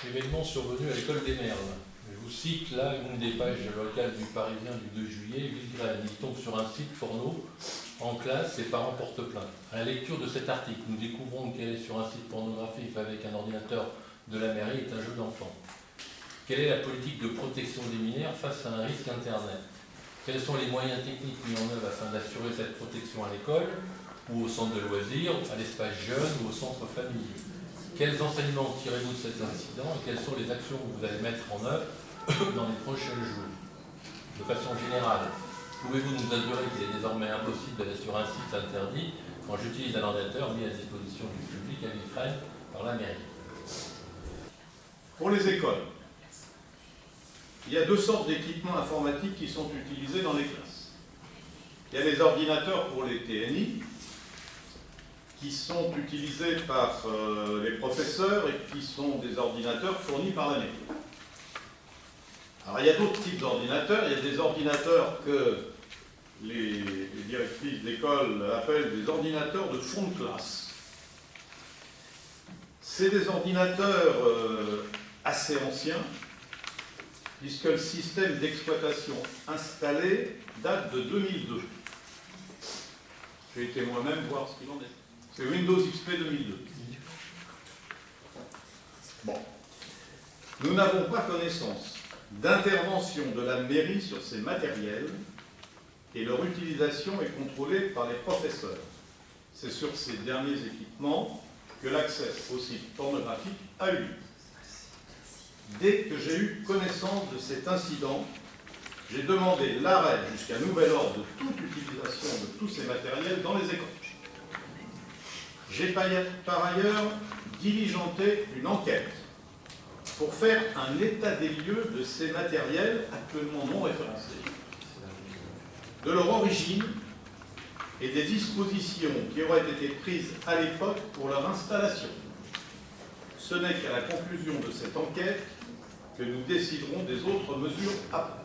événement survenu à l'école des Merles. Je vous cite là une des pages locales du Parisien du 2 juillet, Villegraine. Il tombe sur un site porno. En classe, ses parents portent plainte. À la lecture de cet article, nous découvrons qu'elle est sur un site pornographique avec un ordinateur de la mairie est un jeu d'enfant. Quelle est la politique de protection des mineurs face à un risque Internet? Quels sont les moyens techniques mis en œuvre afin d'assurer cette protection à l'école, ou au centre de loisirs, à l'espace jeune ou au centre familier? Quels enseignements tirez-vous de cet incident et quelles sont les actions que vous allez mettre en œuvre dans les prochains jours? De façon générale, pouvez-vous nous assurer qu'il est désormais impossible d'aller sur un site interdit quand j'utilise un ordinateur mis à disposition du public à Villegraine par la mairie? Pour les écoles, il y a deux sortes d'équipements informatiques qui sont utilisés dans les classes. Il y a les ordinateurs pour les TNI, qui sont utilisés par les professeurs et qui sont des ordinateurs fournis par la mairie. Alors il y a d'autres types d'ordinateurs. Il y a des ordinateurs que les directrices d'école appellent des ordinateurs de fond de classe. C'est des ordinateurs assez anciens, puisque le système d'exploitation installé date de 2002. J'ai été moi-même voir ce qu'il en est. C'est Windows XP 2002. Bon. Nous n'avons pas connaissance d'intervention de la mairie sur ces matériels et leur utilisation est contrôlée par les professeurs. C'est sur ces derniers équipements que l'accès au site pornographique a eu lieu. Dès que j'ai eu connaissance de cet incident, j'ai demandé l'arrêt jusqu'à nouvel ordre de toute utilisation de tous ces matériels dans les écoles. J'ai par ailleurs diligenté une enquête pour faire un état des lieux de ces matériels actuellement non référencés, de leur origine et des dispositions qui auraient été prises à l'époque pour leur installation. Ce n'est qu'à la conclusion de cette enquête que nous déciderons des autres mesures après.